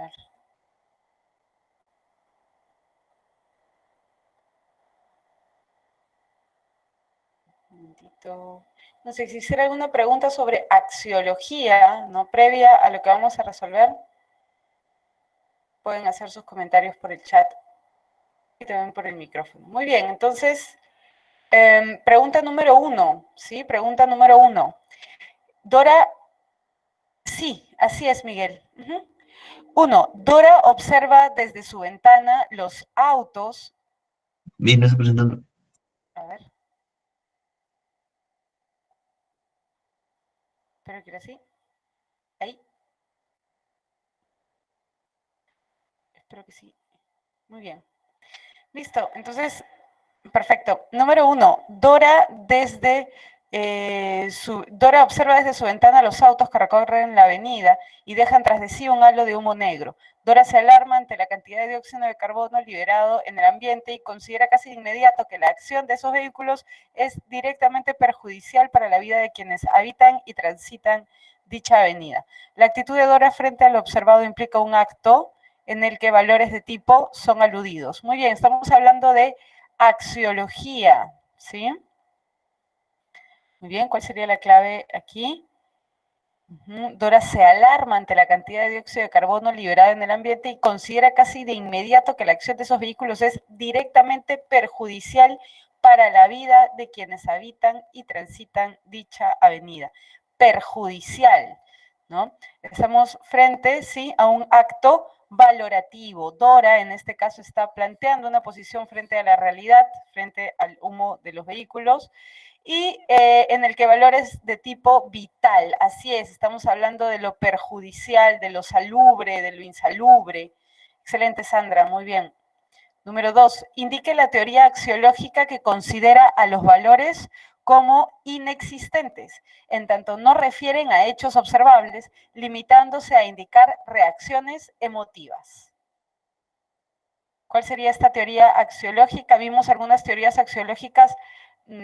ver. Un momentito. No sé, si hiciera alguna pregunta sobre axiología, ¿no? Previa a lo que vamos a resolver, pueden hacer sus comentarios por el chat y también por el micrófono. Muy bien, entonces, pregunta número 1, ¿sí? Pregunta número 1. Dora, sí, así es, Miguel. 1. Dora observa desde su ventana los autos. Bien, no está presentando. A ver. Espero que era así. Ahí. Espero que sí. Muy bien. Listo. Entonces, perfecto. Número 1. Dora Dora observa desde su ventana los autos que recorren la avenida y dejan tras de sí un halo de humo negro. Dora se alarma ante la cantidad de dióxido de carbono liberado en el ambiente y considera casi de inmediato que la acción de esos vehículos es directamente perjudicial para la vida de quienes habitan y transitan dicha avenida. La actitud de Dora frente a lo observado implica un acto en el que valores de tipo son aludidos. Muy bien, estamos hablando de axiología, ¿sí? Muy bien, ¿cuál sería la clave aquí? Dora se alarma ante la cantidad de dióxido de carbono liberado en el ambiente y considera casi de inmediato que la acción de esos vehículos es directamente perjudicial para la vida de quienes habitan y transitan dicha avenida. Perjudicial, ¿no? Estamos frente, sí, a un acto valorativo. Dora, en este caso, está planteando una posición frente a la realidad, frente al humo de los vehículos, y en el que valores de tipo vital, así es, estamos hablando de lo perjudicial, de lo salubre, de lo insalubre. Excelente, Sandra, muy bien. Número 2, indique la teoría axiológica que considera a los valores como inexistentes, en tanto no refieren a hechos observables, limitándose a indicar reacciones emotivas. ¿Cuál sería esta teoría axiológica? Vimos algunas teorías axiológicas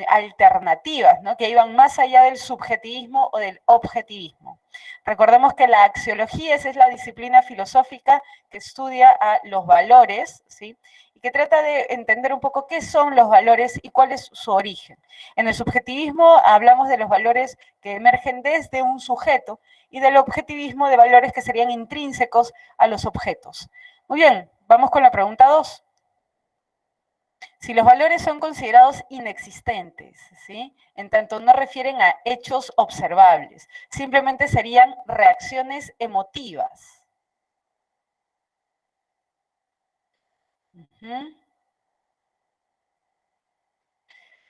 alternativas, ¿no? Que iban más allá del subjetivismo o del objetivismo. Recordemos que la axiología es la disciplina filosófica que estudia a los valores, ¿sí? Y que trata de entender un poco qué son los valores y cuál es su origen. En el subjetivismo hablamos de los valores que emergen desde un sujeto y del objetivismo de valores que serían intrínsecos a los objetos. Muy bien, vamos con la pregunta 2. Si los valores son considerados inexistentes, ¿sí? En tanto no refieren a hechos observables, simplemente serían reacciones emotivas.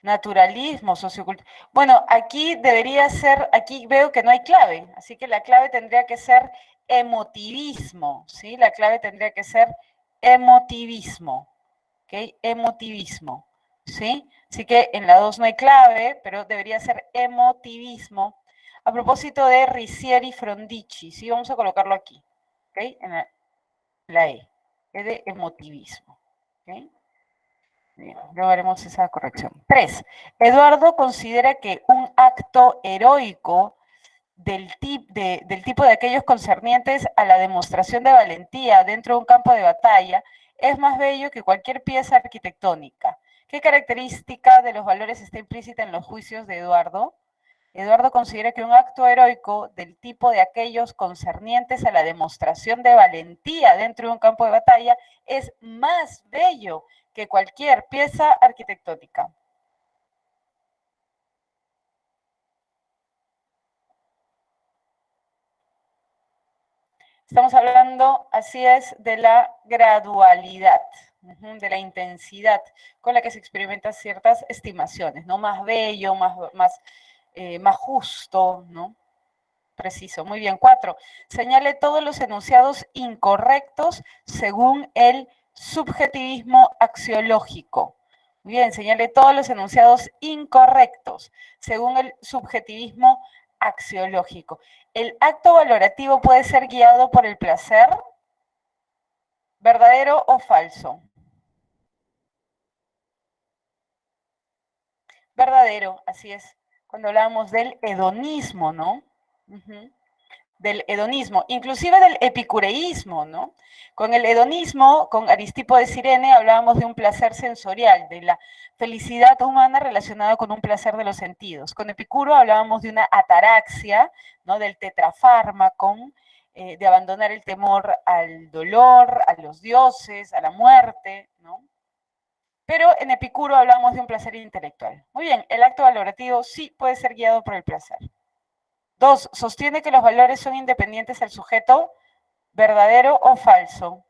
Naturalismo, sociocultura. Bueno, aquí debería ser, aquí veo que no hay clave, así que la clave tendría que ser emotivismo, ¿sí? La clave tendría que ser emotivismo, ¿ok? Emotivismo, ¿sí? Así que en la 2 no hay clave, pero debería ser emotivismo. A propósito de Riccieri Frondizi, ¿sí? Vamos a colocarlo aquí, ¿ok? En la E de emotivismo, ¿ok? Bien, luego haremos esa corrección. 3. Eduardo considera que un acto heroico del tipo de aquellos concernientes a la demostración de valentía dentro de un campo de batalla es más bello que cualquier pieza arquitectónica. ¿Qué característica de los valores está implícita en los juicios de Eduardo? Eduardo considera que un acto heroico del tipo de aquellos concernientes a la demostración de valentía dentro de un campo de batalla es más bello que cualquier pieza arquitectónica. Estamos hablando, así es, de la gradualidad, de la intensidad con la que se experimentan ciertas estimaciones, ¿no? Más bello, más justo, ¿no? Preciso, muy bien. 4. Señale todos los enunciados incorrectos según el subjetivismo axiológico. Muy bien, señale todos los enunciados incorrectos según el subjetivismo axiológico. ¿El acto valorativo puede ser guiado por el placer? ¿Verdadero o falso? Verdadero, así es. Cuando hablábamos del hedonismo, ¿no? del hedonismo, inclusive del epicureísmo, ¿no? Con el hedonismo, con Aristipo de Cirene, hablábamos de un placer sensorial, de la felicidad humana relacionada con un placer de los sentidos. Con Epicuro hablábamos de una ataraxia, ¿no? Del tetrafármaco, de abandonar el temor al dolor, a los dioses, a la muerte, ¿no? Pero en Epicuro hablamos de un placer intelectual. Muy bien, el acto valorativo sí puede ser guiado por el placer. 2. Sostiene que los valores son independientes del sujeto, verdadero o falso.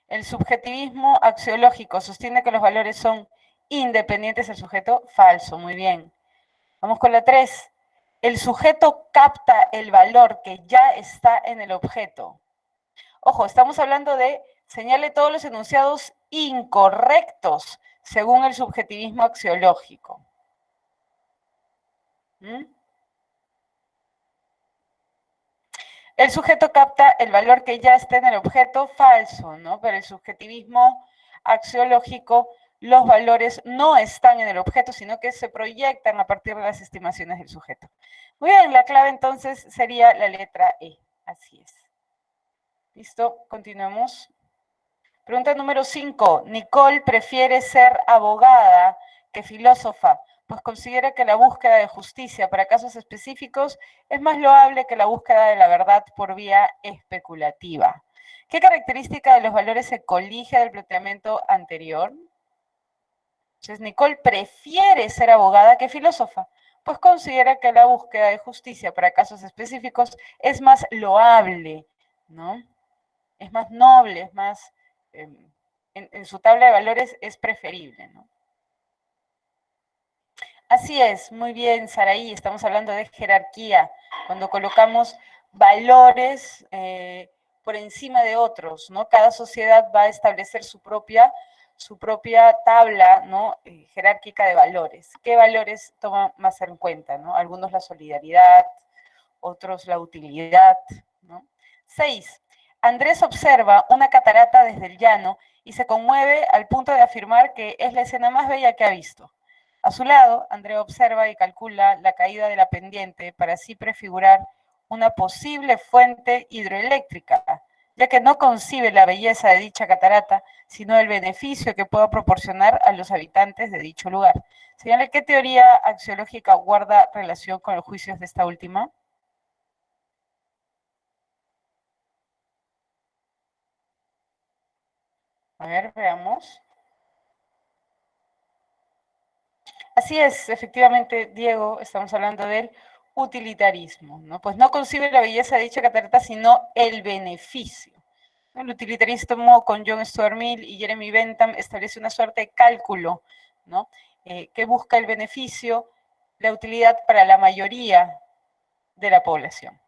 El subjetivismo axiológico sostiene que los valores son independientes del sujeto, falso, muy bien. Vamos con la 3. El sujeto capta el valor que ya está en el objeto. Ojo, estamos hablando de señale todos los enunciados incorrectos según el subjetivismo axiológico. ¿Mm? El sujeto capta el valor que ya está en el objeto, falso, ¿no? Pero el subjetivismo axiológico, los valores no están en el objeto, sino que se proyectan a partir de las estimaciones del sujeto. Muy bien, la clave entonces sería la letra E. Así es. ¿Listo? Continuamos. Pregunta número 5. Nicole prefiere ser abogada que filósofa, pues considera que la búsqueda de justicia para casos específicos es más loable que la búsqueda de la verdad por vía especulativa. ¿Qué característica de los valores se colige del planteamiento anterior? Entonces, Nicole prefiere ser abogada que filósofa, pues considera que la búsqueda de justicia para casos específicos es más loable, ¿no? Es más noble, es más... en su tabla de valores es preferible, ¿no? Así es, muy bien, Saraí, estamos hablando de jerarquía, cuando colocamos valores por encima de otros, ¿no? Cada sociedad va a establecer su propia tabla, ¿no? Jerárquica de valores. ¿Qué valores toma más en cuenta, ¿no? Algunos la solidaridad, otros la utilidad, ¿no? 6. Andrés observa una catarata desde el llano y se conmueve al punto de afirmar que es la escena más bella que ha visto. A su lado, Andrés observa y calcula la caída de la pendiente para así prefigurar una posible fuente hidroeléctrica, ya que no concibe la belleza de dicha catarata, sino el beneficio que pueda proporcionar a los habitantes de dicho lugar. Señale, ¿qué teoría axiológica guarda relación con los juicios de esta última? A ver, veamos. Así es, efectivamente, Diego, estamos hablando del utilitarismo, ¿no? Pues no concibe la belleza de dicha catarata, sino el beneficio. El utilitarismo con John Stuart Mill y Jeremy Bentham establece una suerte de cálculo, ¿no? Que busca el beneficio, la utilidad para la mayoría de la población.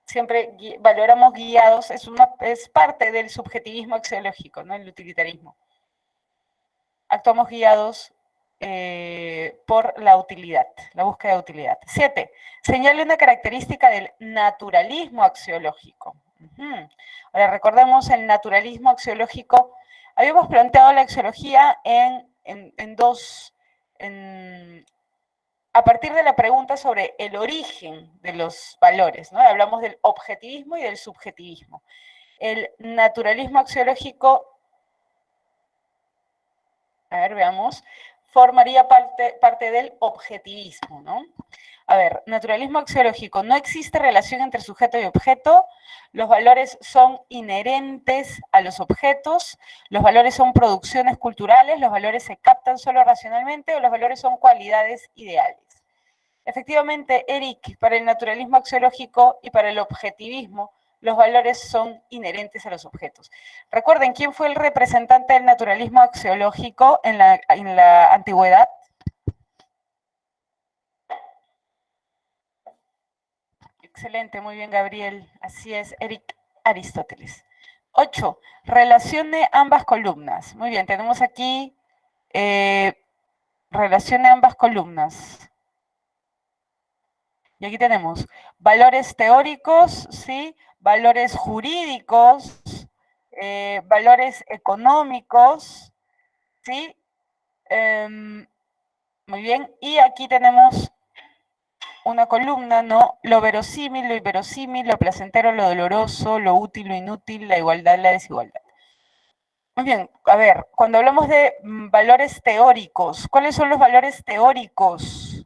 Siempre valoramos guiados, es parte del subjetivismo axiológico, ¿no? El utilitarismo. Actuamos guiados por la utilidad, la búsqueda de utilidad. 7. Señale una característica del naturalismo axiológico. Ahora recordemos el naturalismo axiológico. Habíamos planteado la axiología a partir de la pregunta sobre el origen de los valores, ¿no? Hablamos del objetivismo y del subjetivismo. El naturalismo axiológico, a ver, veamos, formaría parte del objetivismo, ¿no? A ver, naturalismo axiológico. No existe relación entre sujeto y objeto. Los valores son inherentes a los objetos. Los valores son producciones culturales. Los valores se captan solo racionalmente o los valores son cualidades ideales. Efectivamente, Eric, para el naturalismo axiológico y para el objetivismo, los valores son inherentes a los objetos. Recuerden, ¿quién fue el representante del naturalismo axiológico en la antigüedad? Excelente, muy bien, Gabriel. Así es, Eric Aristóteles. 8. Relacione ambas columnas. Muy bien, tenemos aquí relacione ambas columnas. Y aquí tenemos valores teóricos, ¿sí? Valores jurídicos, valores económicos, ¿sí? Muy bien, y aquí tenemos una columna, ¿no? Lo verosímil, lo inverosímil, lo placentero, lo doloroso, lo útil, lo inútil, la igualdad, la desigualdad. Muy bien, a ver, cuando hablamos de valores teóricos, ¿cuáles son los valores teóricos?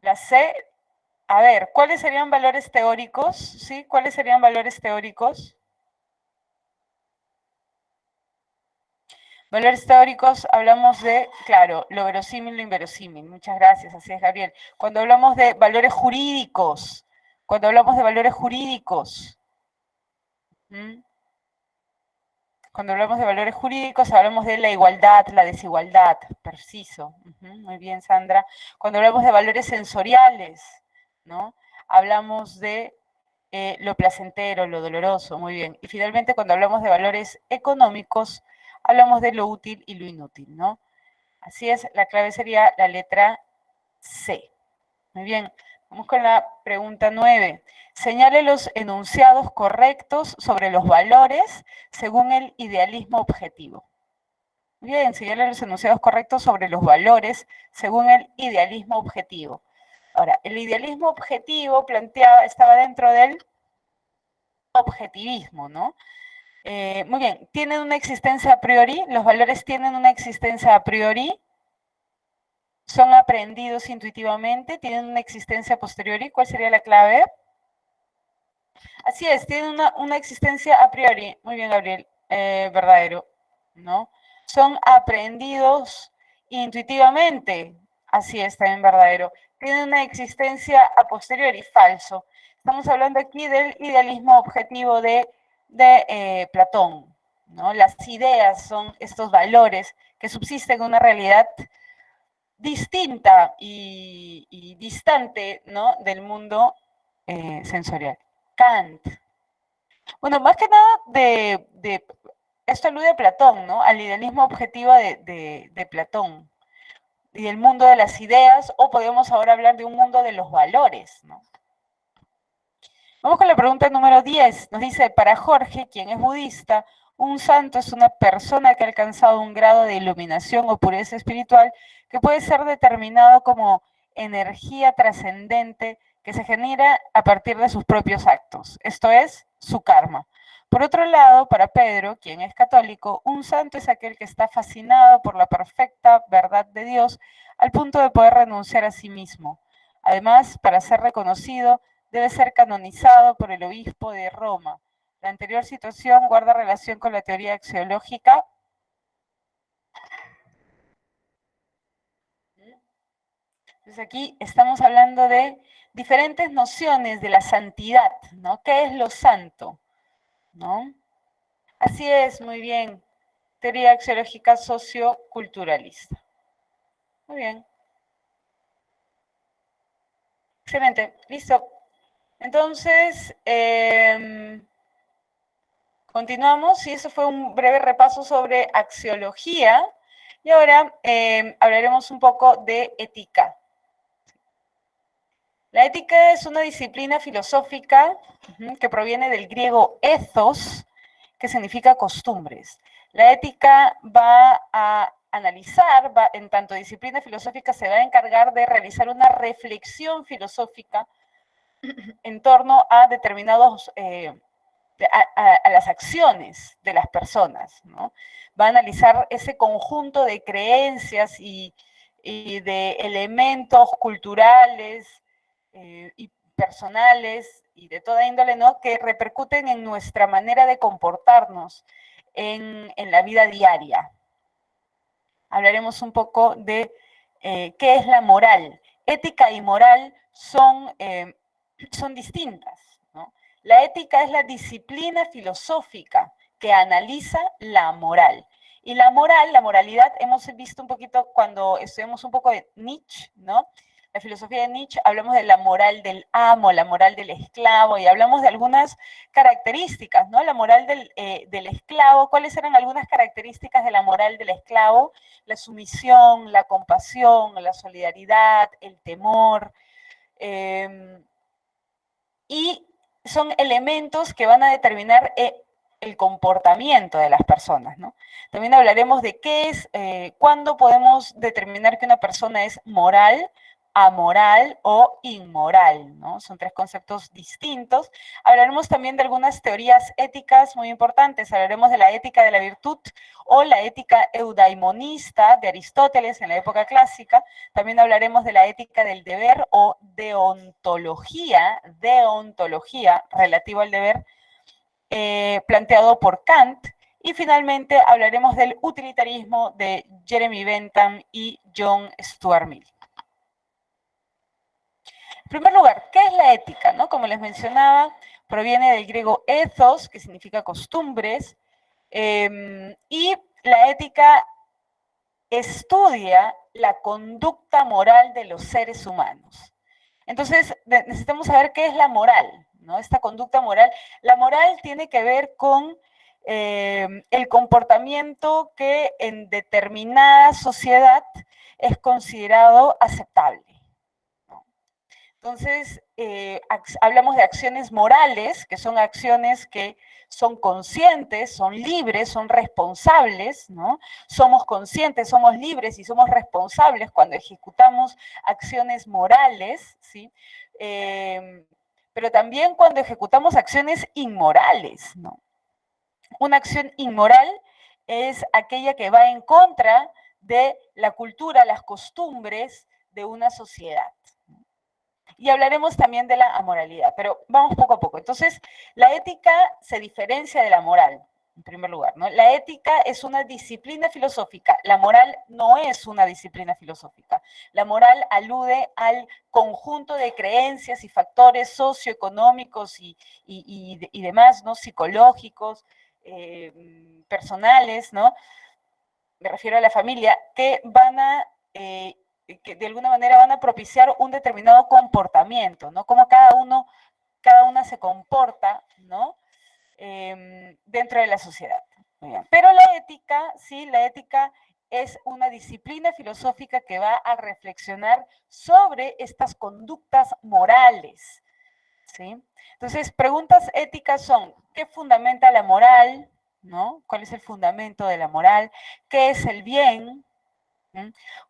La C, a ver, ¿cuáles serían valores teóricos? ¿Sí? ¿Cuáles serían valores teóricos? Valores teóricos hablamos de, claro, lo verosímil, lo inverosímil. Muchas gracias, así es, Gabriel. Cuando hablamos de valores jurídicos, cuando hablamos de valores jurídicos, cuando hablamos de valores jurídicos, hablamos de la igualdad, la desigualdad, preciso. Muy bien, Sandra. Cuando hablamos de valores sensoriales, ¿no? Hablamos de lo placentero, lo doloroso, muy bien. Y finalmente, cuando hablamos de valores económicos, hablamos de lo útil y lo inútil, ¿no? Así es, la clave sería la letra C. Muy bien, vamos con la pregunta 9. Señale los enunciados correctos sobre los valores según el idealismo objetivo. Bien, señale los enunciados correctos sobre los valores según el idealismo objetivo. Ahora, el idealismo objetivo estaba dentro del objetivismo, ¿no? Muy bien, ¿tienen una existencia a priori? ¿Los valores tienen una existencia a priori? ¿Son aprendidos intuitivamente? ¿Tienen una existencia a posteriori? ¿Cuál sería la clave? Así es, tienen una existencia a priori. Muy bien, Gabriel, verdadero, ¿no? Son aprendidos intuitivamente. Así es, también verdadero. Tienen una existencia a posteriori, falso. Estamos hablando aquí del idealismo objetivo de Platón, ¿no? Las ideas son estos valores que subsisten en una realidad distinta y distante, ¿no? Del mundo sensorial. Kant. Bueno, más que nada esto alude a Platón, ¿no? Al idealismo objetivo de Platón y del mundo de las ideas, o podemos ahora hablar de un mundo de los valores, ¿no? Vamos con la pregunta número 10. Nos dice, para Jorge, quien es budista, un santo es una persona que ha alcanzado un grado de iluminación o pureza espiritual que puede ser determinado como energía trascendente que se genera a partir de sus propios actos, esto es, su karma. Por otro lado, para Pedro, quien es católico, un santo es aquel que está fascinado por la perfecta verdad de Dios al punto de poder renunciar a sí mismo. Además, para ser reconocido, debe ser canonizado por el obispo de Roma. La anterior situación guarda relación con la teoría axiológica. Entonces aquí estamos hablando de diferentes nociones de la santidad, ¿no? ¿Qué es lo santo? ¿No? Así es, muy bien. Teoría axiológica socioculturalista. Muy bien. Excelente, listo. Entonces, continuamos, y eso fue un breve repaso sobre axiología, y ahora hablaremos un poco de ética. La ética es una disciplina filosófica que proviene del griego ethos, que significa costumbres. La ética va a analizar, en tanto disciplina filosófica se va a encargar de realizar una reflexión filosófica en torno a determinados a las acciones de las personas, ¿no? Va a analizar ese conjunto de creencias y de elementos culturales y personales y de toda índole, ¿no? Que repercuten en nuestra manera de comportarnos en la vida diaria. Hablaremos un poco de qué es la moral. Ética y moral son distintas, ¿no? La ética es la disciplina filosófica que analiza la moral. Y la moral, la moralidad, hemos visto un poquito cuando estudiamos un poco de Nietzsche, ¿no? La filosofía de Nietzsche, hablamos de la moral del amo, la moral del esclavo, y hablamos de algunas características, ¿no? La moral del esclavo, ¿cuáles eran algunas características de la moral del esclavo? La sumisión, la compasión, la solidaridad, el temor, y son elementos que van a determinar el comportamiento de las personas, ¿no? También hablaremos de qué es, cuándo podemos determinar que una persona es moral, amoral o inmoral, ¿no? Son tres conceptos distintos. Hablaremos también de algunas teorías éticas muy importantes. Hablaremos de la ética de la virtud o la ética eudaimonista de Aristóteles en la época clásica. También hablaremos de la ética del deber o deontología relativo al deber, planteado por Kant. Y finalmente hablaremos del utilitarismo de Jeremy Bentham y John Stuart Mill. En primer lugar, ¿qué es la ética? ¿No? Como les mencionaba, proviene del griego ethos, que significa costumbres, y la ética estudia la conducta moral de los seres humanos. Entonces, necesitamos saber qué es la moral, ¿no? Esta conducta moral. La moral tiene que ver con el comportamiento que en determinada sociedad es considerado aceptable. Entonces, hablamos de acciones morales, que son acciones que son conscientes, son libres, son responsables, ¿no? Somos conscientes, somos libres y somos responsables cuando ejecutamos acciones morales, ¿sí? Pero también cuando ejecutamos acciones inmorales, ¿no? Una acción inmoral es aquella que va en contra de la cultura, las costumbres de una sociedad. Y hablaremos también de la amoralidad, pero vamos poco a poco. Entonces, la ética se diferencia de la moral, en primer lugar, ¿no? La ética es una disciplina filosófica, la moral no es una disciplina filosófica. La moral alude al conjunto de creencias y factores socioeconómicos y demás, ¿no? Psicológicos, personales, ¿no? Me refiero a la familia, que van a que de alguna manera van a propiciar un determinado comportamiento, ¿no? Cómo cada una se comporta, ¿no? Dentro de la sociedad. Muy bien. Pero la ética, sí, la ética es una disciplina filosófica que va a reflexionar sobre estas conductas morales, ¿sí? Entonces, preguntas éticas son, ¿qué fundamenta la moral? ¿No? ¿Cuál es el fundamento de la moral? ¿Qué es el bien?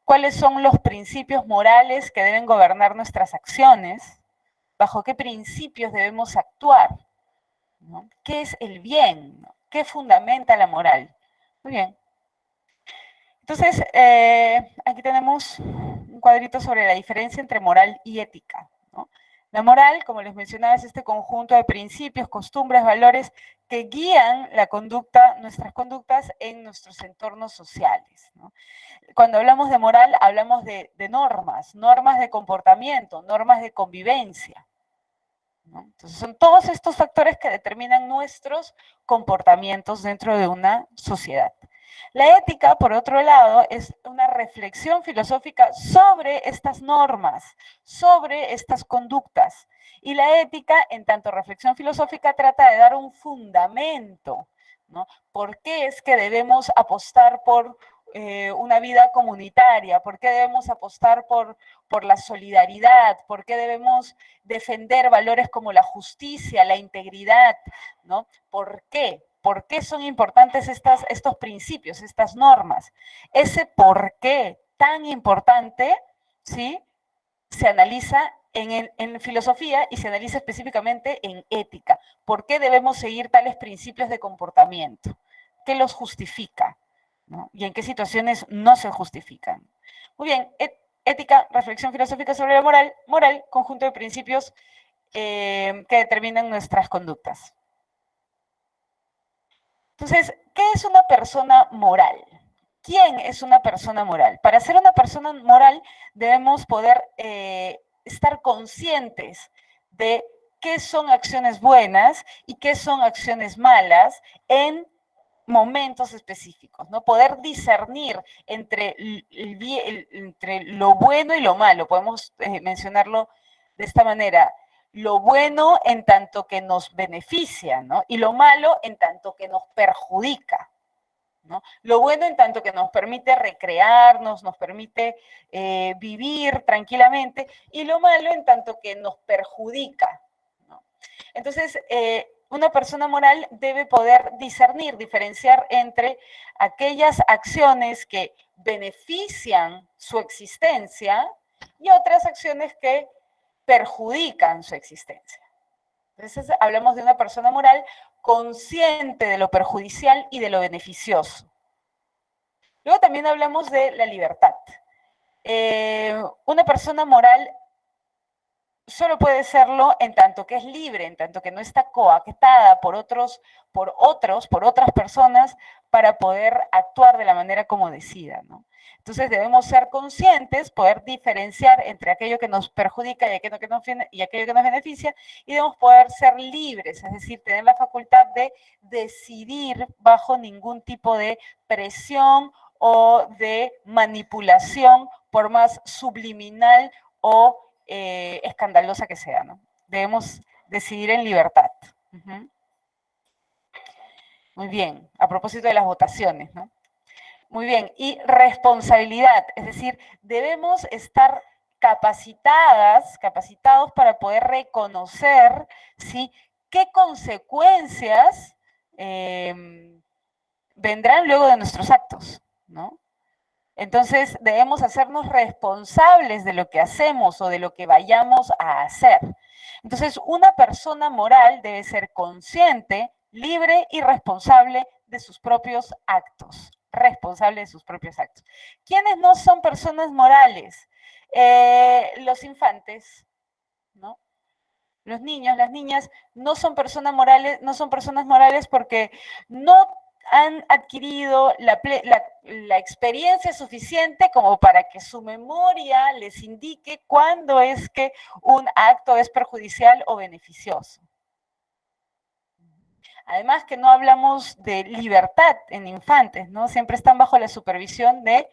¿Cuáles son los principios morales que deben gobernar nuestras acciones? ¿Bajo qué principios debemos actuar? ¿No? ¿Qué es el bien? ¿Qué fundamenta la moral? Muy bien. Entonces, aquí tenemos un cuadrito sobre la diferencia entre moral y ética, ¿no? La moral, como les mencionaba, es este conjunto de principios, costumbres, valores que guían la conducta, nuestras conductas en nuestros entornos sociales, ¿no? Cuando hablamos de moral, hablamos de normas, normas de comportamiento, normas de convivencia, ¿no? Entonces, son todos estos factores que determinan nuestros comportamientos dentro de una sociedad. La ética, por otro lado, es una reflexión filosófica sobre estas normas, sobre estas conductas. Y la ética, en tanto reflexión filosófica, trata de dar un fundamento, ¿no? ¿Por qué es que debemos apostar por una vida comunitaria? ¿Por qué debemos apostar por la solidaridad? ¿Por qué debemos defender valores como la justicia, la integridad? ¿No? ¿Por qué? ¿Por qué son importantes estos principios, estas normas? Ese por qué tan importante, ¿sí? Se analiza en filosofía y se analiza específicamente en ética. ¿Por qué debemos seguir tales principios de comportamiento? ¿Qué los justifica? ¿No? ¿Y en qué situaciones no se justifican? Muy bien, ética, reflexión filosófica sobre la moral, moral, conjunto de principios que determinan nuestras conductas. Entonces, ¿qué es una persona moral? ¿Quién es una persona moral? Para ser una persona moral debemos poder estar conscientes de qué son acciones buenas y qué son acciones malas en momentos específicos, ¿no? Poder discernir entre lo bueno y lo malo, podemos mencionarlo de esta manera. Lo bueno en tanto que nos beneficia, ¿no? Y lo malo en tanto que nos perjudica, ¿no? Lo bueno en tanto que nos permite recrearnos, nos permite vivir tranquilamente, y lo malo en tanto que nos perjudica, ¿no? Entonces, una persona moral debe poder discernir, diferenciar entre aquellas acciones que benefician su existencia y otras acciones que perjudican su existencia. Entonces hablamos de una persona moral consciente de lo perjudicial y de lo beneficioso. Luego también hablamos de la libertad. Una persona moral solo puede serlo en tanto que es libre, en tanto que no está coactada por otras personas para poder actuar de la manera como decida, ¿no? Entonces debemos ser conscientes, poder diferenciar entre aquello que nos perjudica y aquello que nos beneficia, y debemos poder ser libres, es decir, tener la facultad de decidir bajo ningún tipo de presión o de manipulación, por más subliminal o escandalosa que sea, ¿no? Debemos decidir en libertad. Muy bien, a propósito de las votaciones, ¿no? Muy bien, y responsabilidad, es decir, debemos estar capacitados para poder reconocer, ¿sí?, qué consecuencias vendrán luego de nuestros actos, ¿no? Entonces, debemos hacernos responsables de lo que hacemos o de lo que vayamos a hacer. Entonces, una persona moral debe ser consciente, libre y responsable de sus propios actos. Responsable de sus propios actos. ¿Quiénes no son personas morales? Los infantes, ¿no? Los niños, las niñas no son personas morales porque no han adquirido la experiencia suficiente como para que su memoria les indique cuándo es que un acto es perjudicial o beneficioso. Además que no hablamos de libertad en infantes, ¿no? Siempre están bajo la supervisión de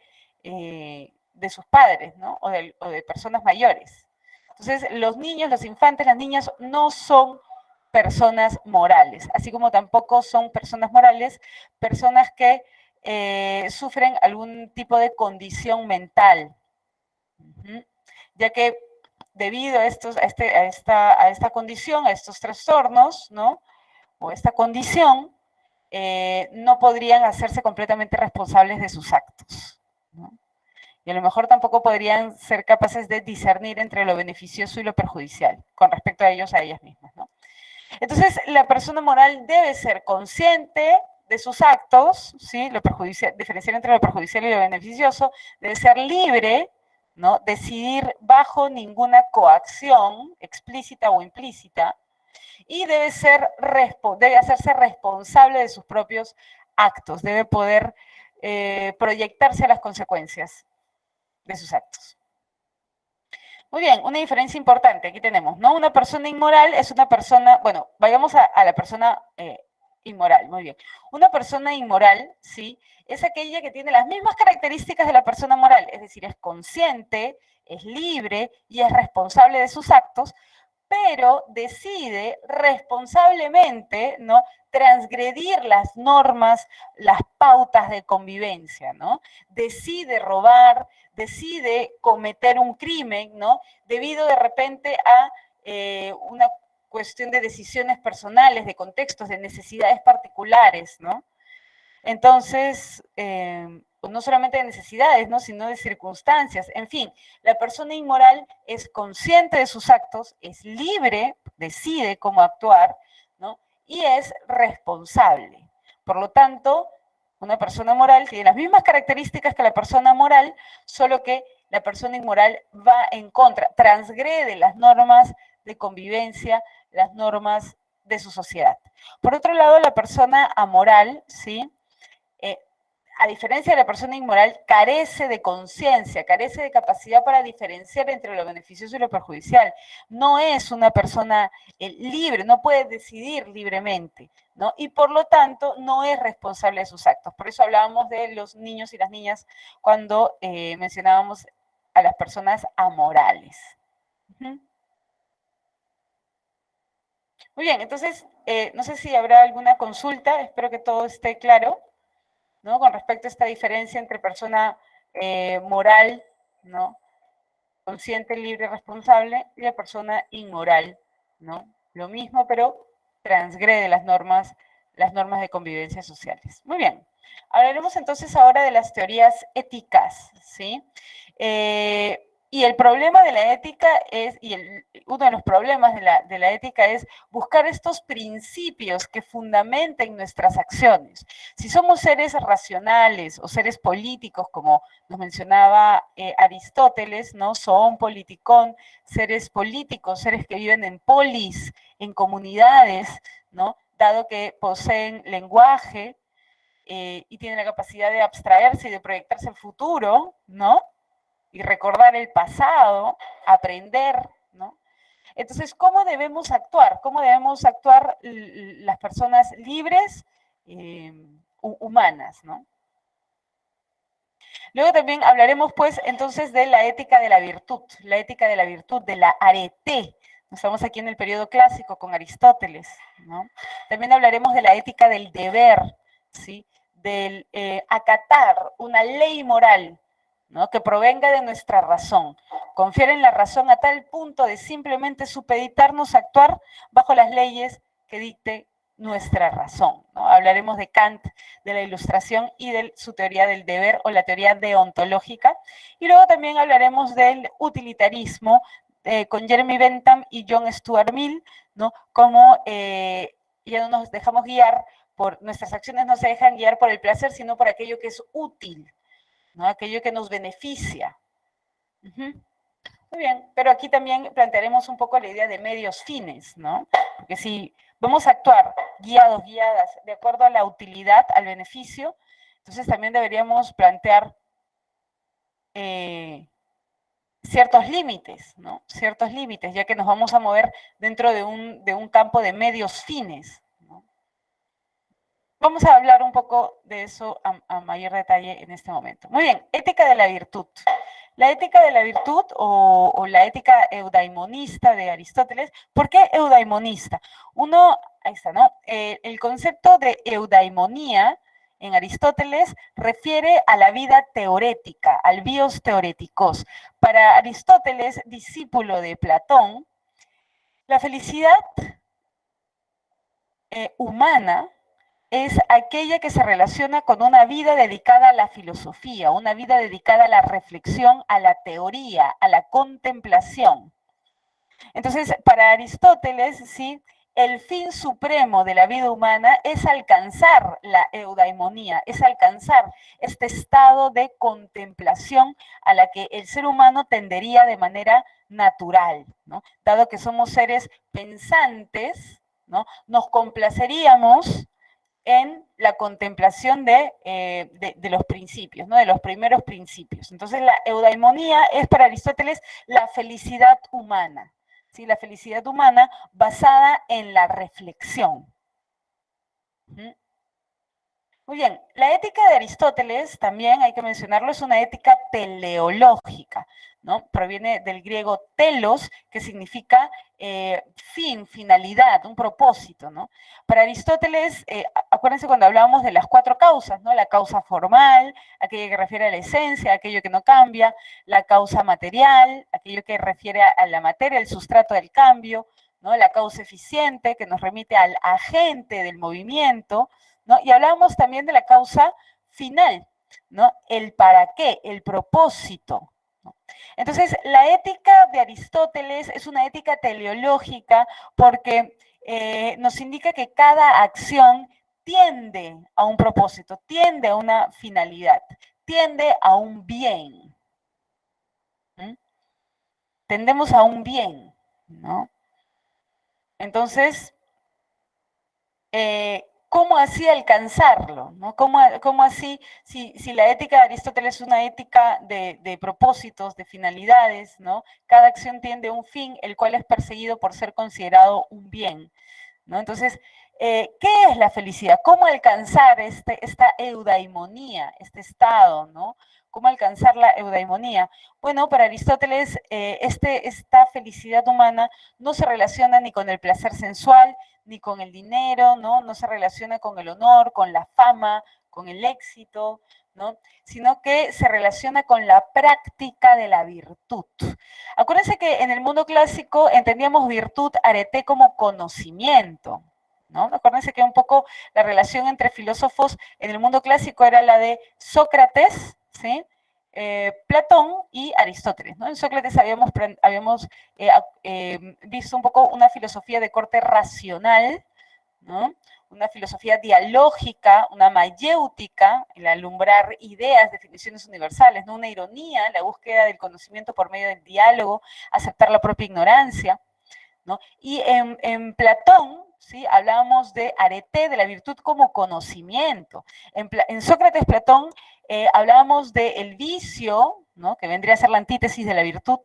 sus padres, ¿no? O de personas mayores. Entonces, los niños, los infantes, las niñas no son personas morales, así como tampoco son personas morales personas que sufren algún tipo de condición mental, ya que debido a esta condición, a estos trastornos, ¿no?, o esta condición, no podrían hacerse completamente responsables de sus actos, ¿no? Y a lo mejor tampoco podrían ser capaces de discernir entre lo beneficioso y lo perjudicial con respecto a ellos, a ellas mismas, ¿no? Entonces, la persona moral debe ser consciente de sus actos, ¿sí?, diferenciar entre lo perjudicial y lo beneficioso, debe ser libre, ¿no?, decidir bajo ninguna coacción explícita o implícita, y debe hacerse responsable de sus propios actos, debe poder proyectarse a las consecuencias de sus actos. Muy bien, una diferencia importante, aquí tenemos, ¿no? Una persona inmoral es una persona, bueno, vayamos a la persona inmoral, muy bien. Una persona inmoral, ¿sí?, es aquella que tiene las mismas características de la persona moral, es decir, es consciente, es libre y es responsable de sus actos, pero decide responsablemente, ¿no?, transgredir las normas, las pautas de convivencia, ¿no? Decide robar, decide cometer un crimen, ¿no?, debido de repente a una cuestión de decisiones personales, de contextos, de necesidades particulares, ¿no? Entonces, no solamente de necesidades, ¿no?, sino de circunstancias. En fin, la persona inmoral es consciente de sus actos, es libre, decide cómo actuar, ¿no?, y es responsable. Por lo tanto, una persona moral tiene las mismas características que la persona moral, solo que la persona inmoral va en contra, transgrede las normas de convivencia, las normas de su sociedad. Por otro lado, la persona amoral, ¿sí?, a diferencia de la persona inmoral, carece de conciencia, carece de capacidad para diferenciar entre lo beneficioso y lo perjudicial. No es una persona libre, no puede decidir libremente, ¿no? Y por lo tanto, no es responsable de sus actos. Por eso hablábamos de los niños y las niñas cuando mencionábamos a las personas amorales. Muy bien, entonces, no sé si habrá alguna consulta, espero que todo esté claro, ¿no?, con respecto a esta diferencia entre persona moral, ¿no?, consciente, libre, responsable, y la persona inmoral, ¿no? Lo mismo, pero transgrede las normas de convivencia sociales. Muy bien. Hablaremos entonces ahora de las teorías éticas, ¿sí? Y el problema de la ética es, uno de los problemas de la ética es buscar estos principios que fundamenten nuestras acciones. Si somos seres racionales o seres políticos, como nos mencionaba Aristóteles, ¿no? Son politikon, seres políticos, seres que viven en polis, en comunidades, ¿no? Dado que poseen lenguaje y tienen la capacidad de abstraerse y de proyectarse al futuro, ¿no? Y recordar el pasado, aprender, ¿no? Entonces, ¿cómo debemos actuar? ¿Cómo debemos actuar las personas libres, humanas, ¿no? Luego también hablaremos, pues, entonces de la ética de la virtud, de la arete. Estamos aquí en el periodo clásico con Aristóteles, ¿no? También hablaremos de la ética del deber, ¿sí? Del acatar una ley moral, ¿no? Que provenga de nuestra razón. Confiar en la razón a tal punto de simplemente supeditarnos a actuar bajo las leyes que dicte nuestra razón, ¿no? Hablaremos de Kant, de la Ilustración y de su teoría del deber o la teoría deontológica. Y luego también hablaremos del utilitarismo con Jeremy Bentham y John Stuart Mill, ¿no? Como ya no nos dejamos guiar por, nuestras acciones no se dejan guiar por el placer, sino por aquello que es útil, ¿no? Aquello que nos beneficia. Muy bien, pero aquí también plantearemos un poco la idea de medios fines, ¿no? Porque si vamos a actuar guiados, guiadas, de acuerdo a la utilidad, al beneficio, entonces también deberíamos plantear ciertos límites, ¿no? Ciertos límites, ya que nos vamos a mover dentro de un campo de medios fines, ¿no? Vamos a hablar un poco de eso a mayor detalle en este momento. Muy bien, ética de la virtud. La ética de la virtud o la ética eudaimonista de Aristóteles. ¿Por qué eudaimonista? Ahí está, ¿no? El concepto de eudaimonía en Aristóteles refiere a la vida teorética, al bios theoretikos. Para Aristóteles, discípulo de Platón, la felicidad humana es aquella que se relaciona con una vida dedicada a la filosofía, una vida dedicada a la reflexión, a la teoría, a la contemplación. Entonces, para Aristóteles, ¿sí? El fin supremo de la vida humana es alcanzar la eudaimonía, es alcanzar este estado de contemplación a la que el ser humano tendería de manera natural, ¿no? Dado que somos seres pensantes, ¿no? Nos complaceríamos en la contemplación de los principios, ¿no? De los primeros principios. Entonces, la eudaimonía es para Aristóteles la felicidad humana, ¿sí? La felicidad humana basada en la reflexión. Muy bien, la ética de Aristóteles, también hay que mencionarlo, es una ética teleológica, ¿no? Proviene del griego telos, que significa fin, finalidad, un propósito, ¿no? Para Aristóteles, acuérdense cuando hablábamos de las 4 causas, ¿no? La causa formal, aquella que refiere a la esencia, aquello que no cambia, la causa material, aquello que refiere a la materia, el sustrato del cambio, ¿no? La causa eficiente, que nos remite al agente del movimiento, ¿no? Y hablábamos también de la causa final, ¿no? El para qué, el propósito, ¿no? Entonces, la ética de Aristóteles es una ética teleológica porque nos indica que cada acción tiende a un propósito, tiende a una finalidad, tiende a un bien. Tendemos a un bien, ¿no? Entonces, ¿cómo así alcanzarlo? ¿No? ¿Cómo así, si la ética de Aristóteles es una ética de propósitos, de finalidades, ¿no? Cada acción tiende a un fin, el cual es perseguido por ser considerado un bien, ¿no? Entonces, ¿qué es la felicidad? ¿Cómo alcanzar esta eudaimonía, este estado, ¿no? ¿Cómo alcanzar la eudaimonía? Bueno, para Aristóteles, esta felicidad humana no se relaciona ni con el placer sensual, ni con el dinero, ¿no? No se relaciona con el honor, con la fama, con el éxito, ¿no? Sino que se relaciona con la práctica de la virtud. Acuérdense que en el mundo clásico entendíamos virtud, arete, como conocimiento, ¿no? Acuérdense que un poco la relación entre filósofos en el mundo clásico era la de Sócrates, ¿sí? Platón y Aristóteles, ¿no? En Sócrates habíamos visto un poco una filosofía de corte racional, ¿no? Una filosofía dialógica, una mayéutica, el alumbrar ideas, definiciones universales, ¿no? Una ironía, la búsqueda del conocimiento por medio del diálogo, aceptar la propia ignorancia, ¿no? Y en Platón, ¿sí? Hablábamos de arete, de la virtud como conocimiento. En Sócrates, Platón, hablábamos del vicio, ¿no? Que vendría a ser la antítesis de la virtud.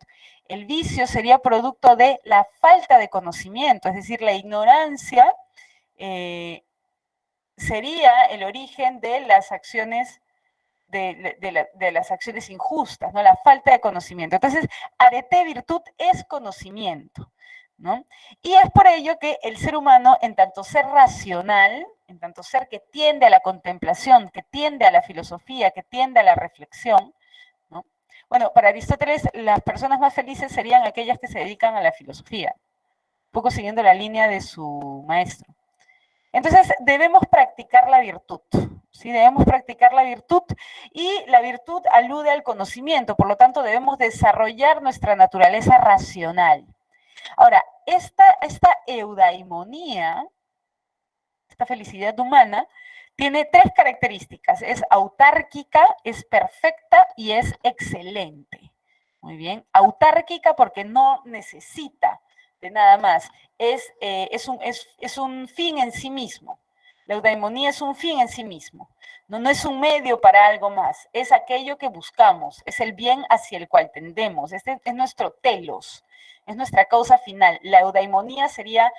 El vicio sería producto de la falta de conocimiento, es decir, la ignorancia sería el origen de las acciones de las acciones injustas, ¿no? La falta de conocimiento. Entonces, arete virtud es conocimiento, ¿no? Y es por ello que el ser humano, en tanto ser racional, en tanto ser que tiende a la contemplación, que tiende a la filosofía, que tiende a la reflexión, ¿no? Bueno, para Aristóteles, las personas más felices serían aquellas que se dedican a la filosofía, un poco siguiendo la línea de su maestro. Entonces, debemos practicar la virtud, ¿sí? Debemos practicar la virtud y la virtud alude al conocimiento, por lo tanto, debemos desarrollar nuestra naturaleza racional. Ahora, esta eudaimonía, esta felicidad humana, tiene tres características. Es autárquica, es perfecta y es excelente. Muy bien. Autárquica porque no necesita de nada más. Es un fin en sí mismo. La eudaimonía es un fin en sí mismo. No es un medio para algo más. Es aquello que buscamos. Es el bien hacia el cual tendemos. Este es nuestro telos. Es nuestra causa final. La eudaimonía sería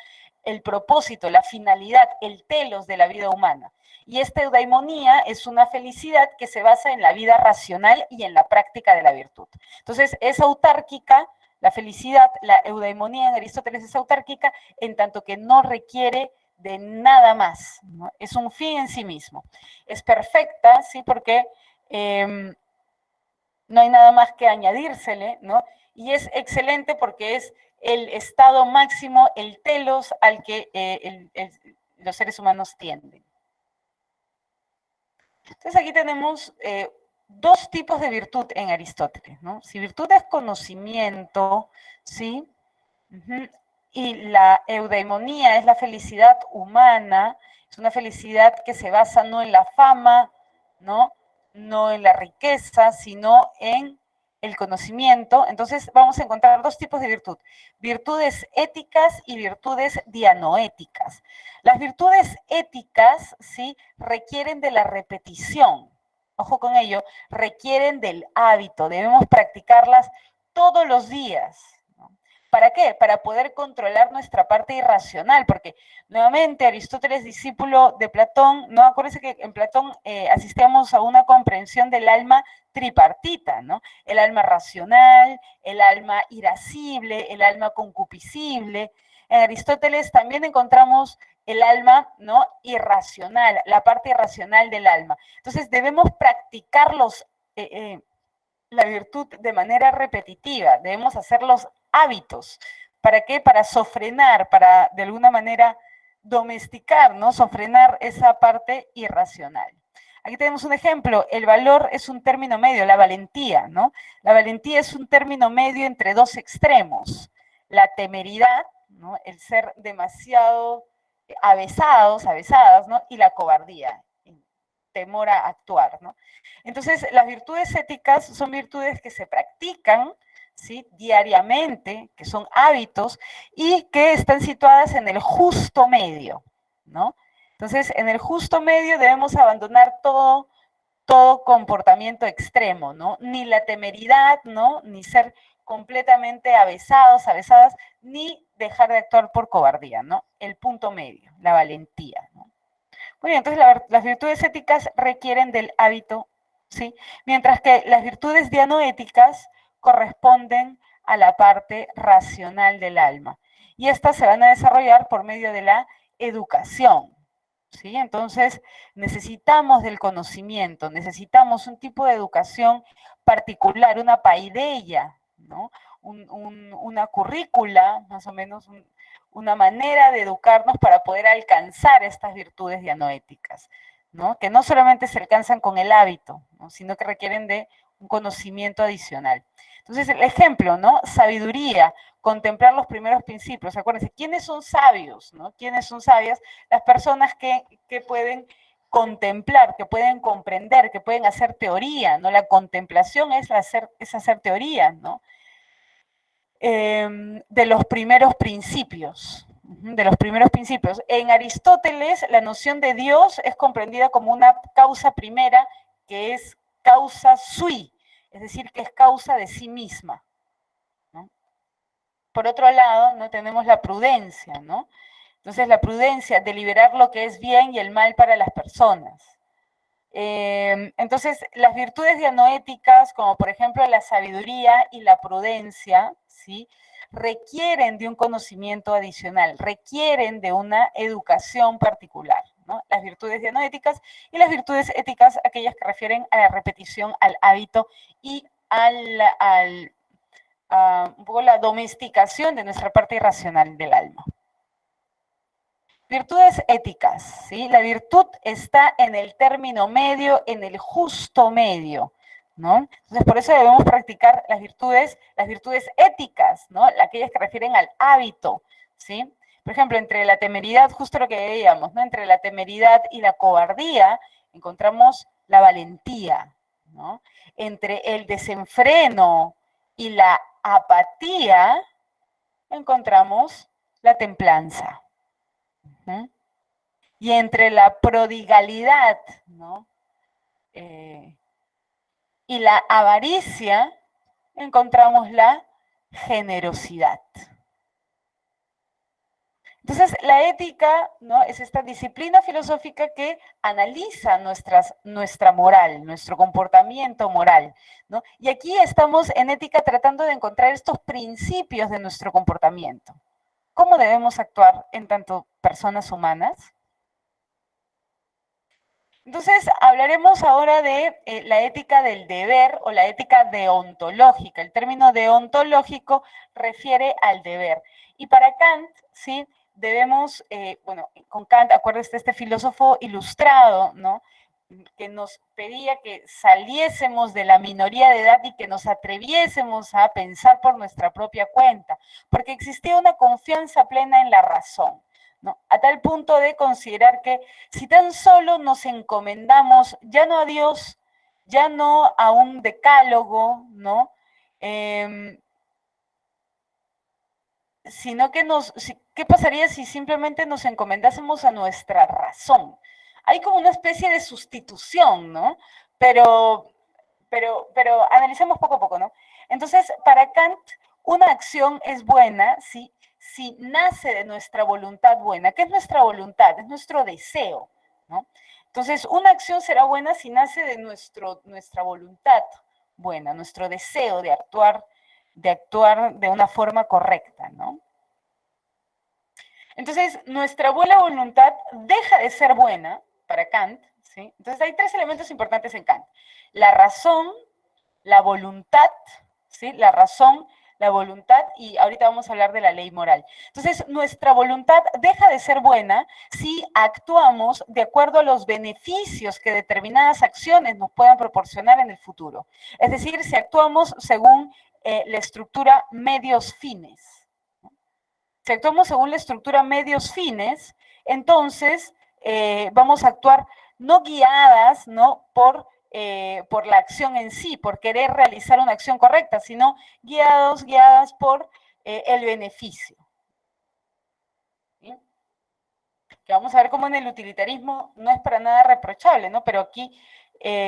el propósito, la finalidad, el telos de la vida humana. Y esta eudaimonía es una felicidad que se basa en la vida racional y en la práctica de la virtud. Entonces, es autárquica, la felicidad, la eudaimonía en Aristóteles es autárquica, en tanto que no requiere de nada más, ¿no? Es un fin en sí mismo. Es perfecta, ¿sí? Porque no hay nada más que añadírsele, ¿no? Y es excelente porque es el estado máximo, el telos al que los seres humanos tienden. Entonces aquí tenemos dos tipos de virtud en Aristóteles, ¿no? Si virtud es conocimiento, ¿sí? Y la eudaimonía es la felicidad humana, es una felicidad que se basa no en la fama, ¿no? No en la riqueza, sino en el conocimiento. Entonces vamos a encontrar dos tipos de virtud, virtudes éticas y virtudes dianoéticas. Las virtudes éticas, ¿sí? Requieren de la repetición, ojo con ello, requieren del hábito, debemos practicarlas todos los días. ¿Para qué? Para poder controlar nuestra parte irracional, porque nuevamente Aristóteles, discípulo de Platón, no, acuérdense que en Platón asistíamos a una comprensión del alma tripartita, ¿no? El alma racional, el alma irascible, el alma concupiscible. En Aristóteles también encontramos el alma, ¿no? Irracional, la parte irracional del alma. Entonces debemos practicar la virtud de manera repetitiva, debemos hacerlos hábitos. ¿Para qué? Para sofrenar, para de alguna manera domesticar, ¿no? Sofrenar esa parte irracional. Aquí tenemos un ejemplo, el valor es un término medio, la valentía, ¿no? La valentía es un término medio entre dos extremos, la temeridad, ¿no? El ser demasiado avesadas, ¿no? Y la cobardía, temor a actuar, ¿no? Entonces, las virtudes éticas son virtudes que se practican, ¿sí? Diariamente, que son hábitos y que están situadas en el justo medio, ¿no? Entonces, en el justo medio debemos abandonar todo comportamiento extremo, ¿no? Ni la temeridad, ¿no? Ni ser completamente avesadas, ni dejar de actuar por cobardía, ¿no? El punto medio, la valentía, ¿no? Muy bien, entonces las virtudes éticas requieren del hábito, ¿sí? Mientras que las virtudes dianoéticas corresponden a la parte racional del alma. Y estas se van a desarrollar por medio de la educación, ¿sí? Entonces necesitamos del conocimiento, necesitamos un tipo de educación particular, una paideia, ¿no? Una currícula, más o menos una manera de educarnos para poder alcanzar estas virtudes dianoéticas, ¿no? Que no solamente se alcanzan con el hábito, ¿no? Sino que requieren de un conocimiento adicional. Entonces, el ejemplo, ¿no? Sabiduría, contemplar los primeros principios. Acuérdense, ¿quiénes son sabios? ¿No? ¿Quiénes son sabias? Las personas que pueden contemplar, que pueden comprender, que pueden hacer teoría, ¿no? La contemplación es hacer teoría, ¿no? De los primeros principios. De los primeros principios. En Aristóteles, la noción de Dios es comprendida como una causa primera, que es causa sui, es decir, que es causa de sí misma, ¿no? Por otro lado, ¿no? Tenemos la prudencia, ¿no? Entonces, la prudencia, deliberar lo que es bien y el mal para las personas. Entonces, las virtudes dianoéticas, como por ejemplo la sabiduría y la prudencia, ¿sí?, requieren de un conocimiento adicional, requieren de una educación particular, ¿no? Las virtudes dianoéticas y las virtudes éticas, aquellas que refieren a la repetición, al hábito y a un poco la domesticación de nuestra parte irracional del alma. Virtudes éticas, ¿sí? La virtud está en el término medio, en el justo medio, ¿no? Entonces, por eso debemos practicar las virtudes éticas, ¿no? Aquellas que refieren al hábito, ¿sí? Por ejemplo, entre la temeridad, justo lo que veíamos, ¿no? Entre la temeridad y la cobardía encontramos la valentía, ¿no? Entre el desenfreno y la apatía encontramos la templanza. ¿Mm? Y entre la prodigalidad, ¿no? Y la avaricia encontramos la generosidad. Entonces, la ética, ¿no?, es esta disciplina filosófica que analiza nuestra moral, nuestro comportamiento moral, ¿no? Y aquí estamos en ética tratando de encontrar estos principios de nuestro comportamiento. ¿Cómo debemos actuar en tanto personas humanas? Entonces, hablaremos ahora de la ética del deber o la ética deontológica. El término deontológico refiere al deber. Y para Kant, ¿sí?, debemos, bueno, con Kant, acuérdense de este filósofo ilustrado, ¿no?, que nos pedía que saliésemos de la minoría de edad y que nos atreviésemos a pensar por nuestra propia cuenta, porque existía una confianza plena en la razón, ¿no?, a tal punto de considerar que si tan solo nos encomendamos ya no a Dios, ya no a un decálogo, ¿no?, sino que ¿qué pasaría si simplemente nos encomendásemos a nuestra razón? Hay como una especie de sustitución, ¿no? Pero analicemos poco a poco, ¿no? Entonces, para Kant, una acción es buena si nace de nuestra voluntad buena. ¿Qué es nuestra voluntad? Es nuestro deseo, ¿no? Entonces, una acción será buena si nace de nuestra voluntad buena, nuestro deseo de actuar de una forma correcta, ¿no? Entonces, nuestra buena voluntad deja de ser buena para Kant, ¿sí? Entonces, hay tres elementos importantes en Kant: la razón, la voluntad, ¿sí? La razón, la voluntad, y ahorita vamos a hablar de la ley moral. Entonces, nuestra voluntad deja de ser buena si actuamos de acuerdo a los beneficios que determinadas acciones nos puedan proporcionar en el futuro. Es decir, si actuamos según la estructura medios-fines. Si actuamos según la estructura medios-fines, entonces vamos a actuar no guiadas, ¿no?, por la acción en sí, por querer realizar una acción correcta, sino guiadas por el beneficio. ¿Sí? Que vamos a ver cómo en el utilitarismo no es para nada reprochable, ¿no? Pero aquí,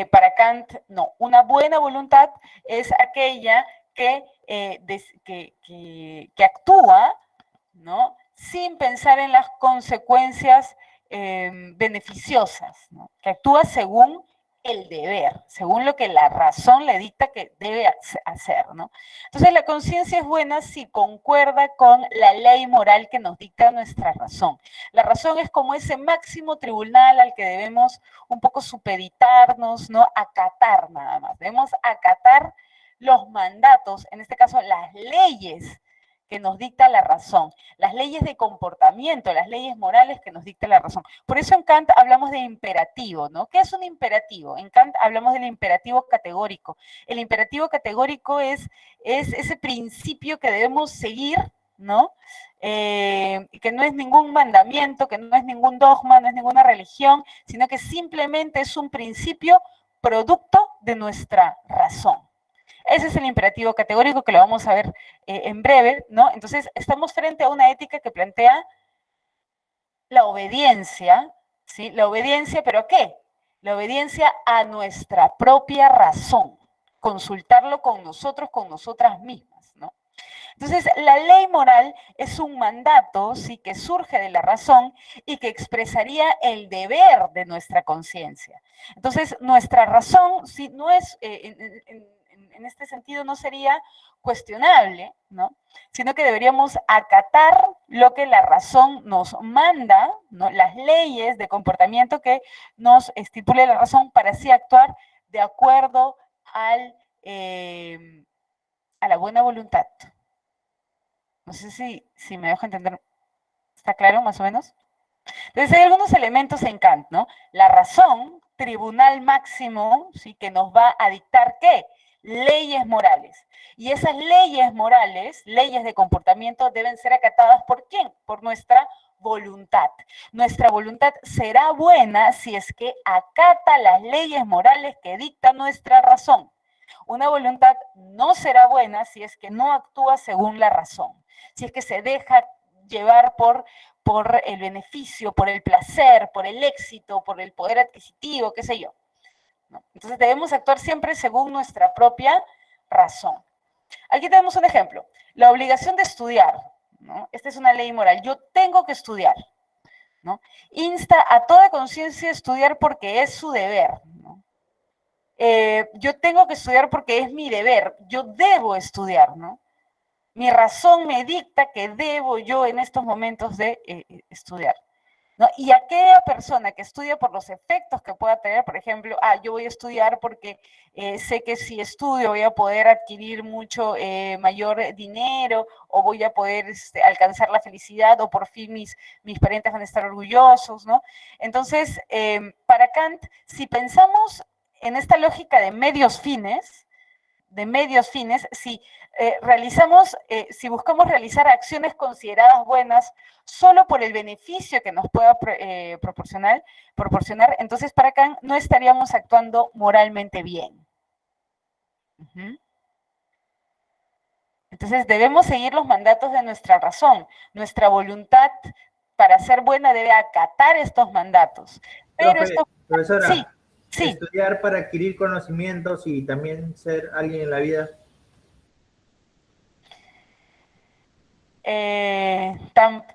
para Kant, no. Una buena voluntad es aquella que actúa, ¿no?, sin pensar en las consecuencias beneficiosas, ¿no?, que actúa según el deber, según lo que la razón le dicta que debe hacer, ¿no? Entonces, la conciencia es buena si concuerda con la ley moral que nos dicta nuestra razón. La razón es como ese máximo tribunal al que debemos un poco supeditarnos, ¿no?, acatar nada más. Debemos acatar los mandatos, en este caso las leyes que nos dicta la razón, las leyes de comportamiento, las leyes morales que nos dicta la razón. Por eso en Kant hablamos de imperativo, ¿no? ¿Qué es un imperativo? En Kant hablamos del imperativo categórico. El imperativo categórico es ese principio que debemos seguir, ¿no? Que no es ningún mandamiento, que no es ningún dogma, no es ninguna religión, sino que simplemente es un principio producto de nuestra razón. Ese es el imperativo categórico que lo vamos a ver en breve, ¿no? Entonces, estamos frente a una ética que plantea la obediencia, ¿sí? La obediencia, ¿pero a qué? La obediencia a nuestra propia razón, consultarlo con nosotros, con nosotras mismas, ¿no? Entonces, la ley moral es un mandato, sí, que surge de la razón y que expresaría el deber de nuestra conciencia. Entonces, nuestra razón, sí, no es, en este sentido, no sería cuestionable, ¿no? Sino que deberíamos acatar lo que la razón nos manda, ¿no? Las leyes de comportamiento que nos estipule la razón para así actuar de acuerdo al, a la buena voluntad. No sé si me dejo entender. ¿Está claro, más o menos? Entonces, hay algunos elementos en Kant, ¿no? La razón, tribunal máximo, ¿sí? Que nos va a dictar, ¿qué? Leyes morales. Y esas leyes morales, leyes de comportamiento, deben ser acatadas ¿por quién? Por nuestra voluntad. Nuestra voluntad será buena si es que acata las leyes morales que dicta nuestra razón. Una voluntad no será buena si es que no actúa según la razón, si es que se deja llevar por el beneficio, por el placer, por el éxito, por el poder adquisitivo, qué sé yo, ¿no? Entonces debemos actuar siempre según nuestra propia razón. Aquí tenemos un ejemplo, la obligación de estudiar, ¿no? Esta es una ley moral, yo tengo que estudiar, ¿no? Insta a toda conciencia a estudiar porque es su deber, ¿no? Yo tengo que estudiar porque es mi deber, yo debo estudiar, ¿no? Mi razón me dicta que debo yo en estos momentos de estudiar, ¿no? Y aquella persona que estudia por los efectos que pueda tener, por ejemplo, yo voy a estudiar porque sé que si estudio voy a poder adquirir mucho mayor dinero, o voy a poder alcanzar la felicidad, o por fin mis parientes van a estar orgullosos, ¿no? Entonces, para Kant, si pensamos en esta lógica de medios fines, si si buscamos realizar acciones consideradas buenas solo por el beneficio que nos pueda proporcionar, entonces para Kant no estaríamos actuando moralmente bien. Entonces debemos seguir los mandatos de nuestra razón. Nuestra voluntad para ser buena debe acatar estos mandatos. Pero Profesora, sí, sí. estudiar para adquirir conocimientos y también ser alguien en la vida.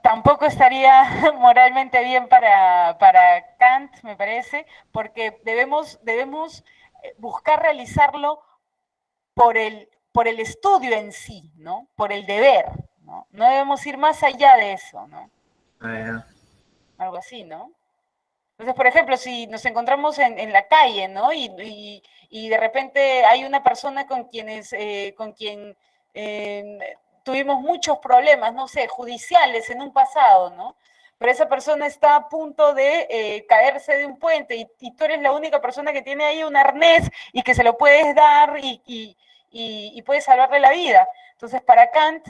Tampoco estaría moralmente bien para Kant, me parece, porque debemos buscar realizarlo por el estudio en sí, ¿no? Por el deber, ¿no? No debemos ir más allá de eso, ¿no? Algo así, ¿no? Entonces, por ejemplo, si nos encontramos en la calle, ¿no? Y de repente hay una persona con quien tuvimos muchos problemas, no sé, judiciales en un pasado, ¿no? Pero esa persona está a punto de caerse de un puente y tú eres la única persona que tiene ahí un arnés y que se lo puedes dar y puedes salvarle la vida. Entonces, para Kant,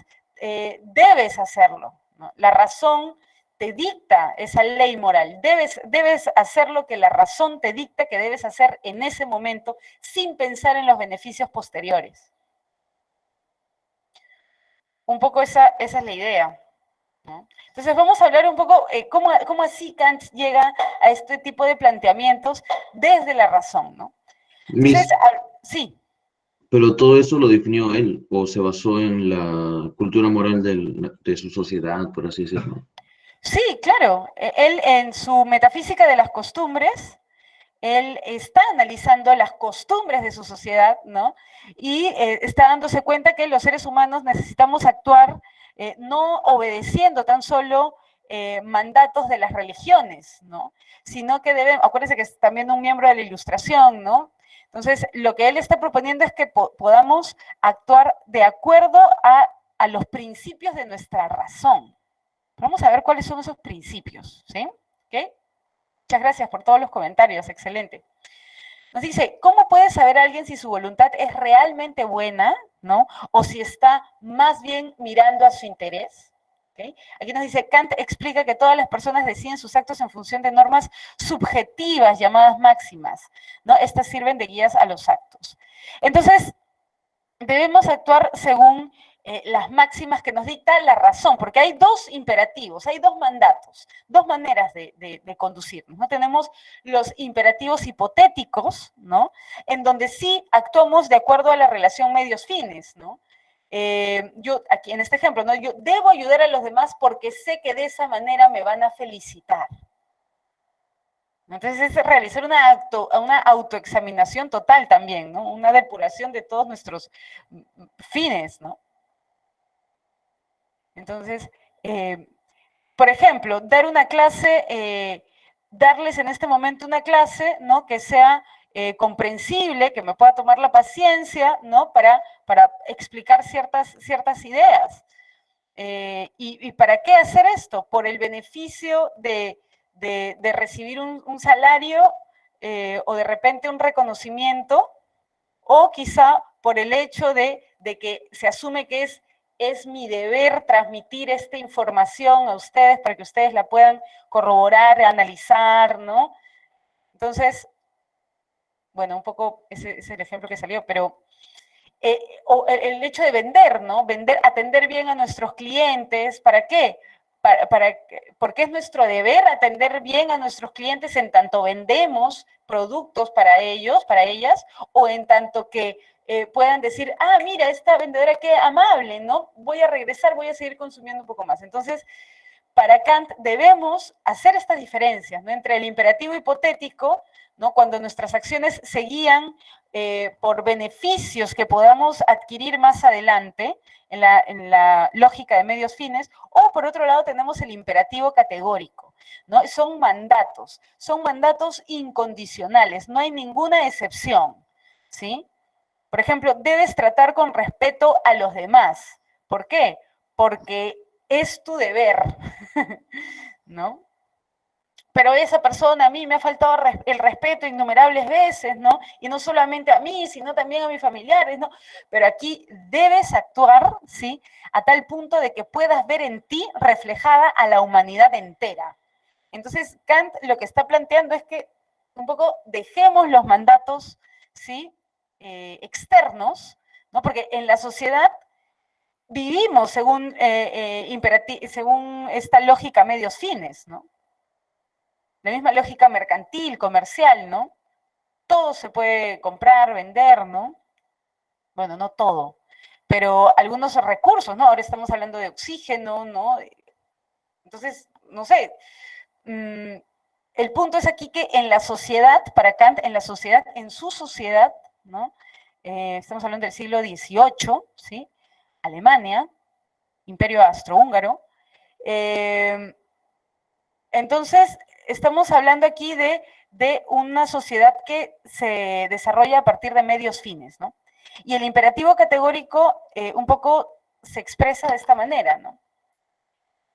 debes hacerlo, ¿no? La razón te dicta esa ley moral. Debes hacer lo que la razón te dicta que debes hacer en ese momento sin pensar en los beneficios posteriores. Un poco esa es la idea, ¿no? Entonces vamos a hablar un poco cómo así Kant llega a este tipo de planteamientos desde la razón, ¿no? Entonces, sí. Pero todo eso lo definió él, o se basó en la cultura moral de su sociedad, por así decirlo. Sí, claro. Él en su metafísica de las costumbres, él está analizando las costumbres de su sociedad, ¿no? Y está dándose cuenta que los seres humanos necesitamos actuar no obedeciendo tan solo mandatos de las religiones, ¿no? Sino que deben, acuérdense que es también un miembro de la Ilustración, ¿no? Entonces, lo que él está proponiendo es que podamos actuar de acuerdo a los principios de nuestra razón. Vamos a ver cuáles son esos principios, ¿sí? ¿Okay? Muchas gracias por todos los comentarios, excelente. Nos dice, ¿cómo puede saber alguien si su voluntad es realmente buena, ¿no? O si está más bien mirando a su interés. ¿Okay? Aquí nos dice, Kant explica que todas las personas deciden sus actos en función de normas subjetivas llamadas máximas, ¿no? Estas sirven de guías a los actos. Entonces, debemos actuar según las máximas que nos dicta la razón, porque hay dos imperativos, hay dos mandatos, dos maneras de conducirnos, ¿no? Tenemos los imperativos hipotéticos, ¿no? En donde sí actuamos de acuerdo a la relación medios-fines, ¿no? Yo, aquí en este ejemplo, ¿no? Yo debo ayudar a los demás porque sé que de esa manera me van a felicitar. Entonces es realizar una autoexaminación total también, ¿no? Una depuración de todos nuestros fines, ¿no? Entonces, por ejemplo, dar una clase, darles en este momento una clase, ¿no? Que sea comprensible, que me pueda tomar la paciencia, ¿no? Para explicar ciertas ideas. ¿Y para qué hacer esto? Por el beneficio de recibir un salario o de repente un reconocimiento, o quizá por el hecho de que se asume que es mi deber transmitir esta información a ustedes para que ustedes la puedan corroborar, analizar, ¿no? Entonces, bueno, un poco ese es el ejemplo que salió, pero o el hecho de vender, ¿no? Atender bien a nuestros clientes, ¿para qué? Porque es nuestro deber atender bien a nuestros clientes en tanto vendemos productos para ellos, para ellas, o en tanto que puedan decir, ah, mira, esta vendedora qué amable, ¿no? Voy a regresar, voy a seguir consumiendo un poco más. Entonces, para Kant debemos hacer estas diferencias, ¿no? Entre el imperativo hipotético, ¿no? Cuando nuestras acciones se guían por beneficios que podamos adquirir más adelante en la lógica de medios fines, o por otro lado tenemos el imperativo categórico, ¿no? Son mandatos incondicionales, no hay ninguna excepción, ¿sí? Por ejemplo, debes tratar con respeto a los demás. ¿Por qué? Porque es tu deber, ¿no? Pero esa persona a mí me ha faltado el respeto innumerables veces, ¿no? Y no solamente a mí, sino también a mis familiares, ¿no? Pero aquí debes actuar, ¿sí? A tal punto de que puedas ver en ti reflejada a la humanidad entera. Entonces, Kant lo que está planteando es que un poco dejemos los mandatos, ¿sí? Externos, ¿no? Porque en la sociedad vivimos según esta lógica medios fines, ¿no? La misma lógica mercantil, comercial, ¿no? Todo se puede comprar, vender, ¿no? Bueno, no todo, pero algunos recursos, ¿no? Ahora estamos hablando de oxígeno, ¿no? Entonces, no sé, el punto es aquí que en la sociedad, para Kant, en su sociedad, ¿no? Estamos hablando del siglo XVIII, ¿sí? Alemania, Imperio Austrohúngaro. Entonces, estamos hablando aquí de una sociedad que se desarrolla a partir de medios fines, ¿no? Y el imperativo categórico un poco se expresa de esta manera, ¿no?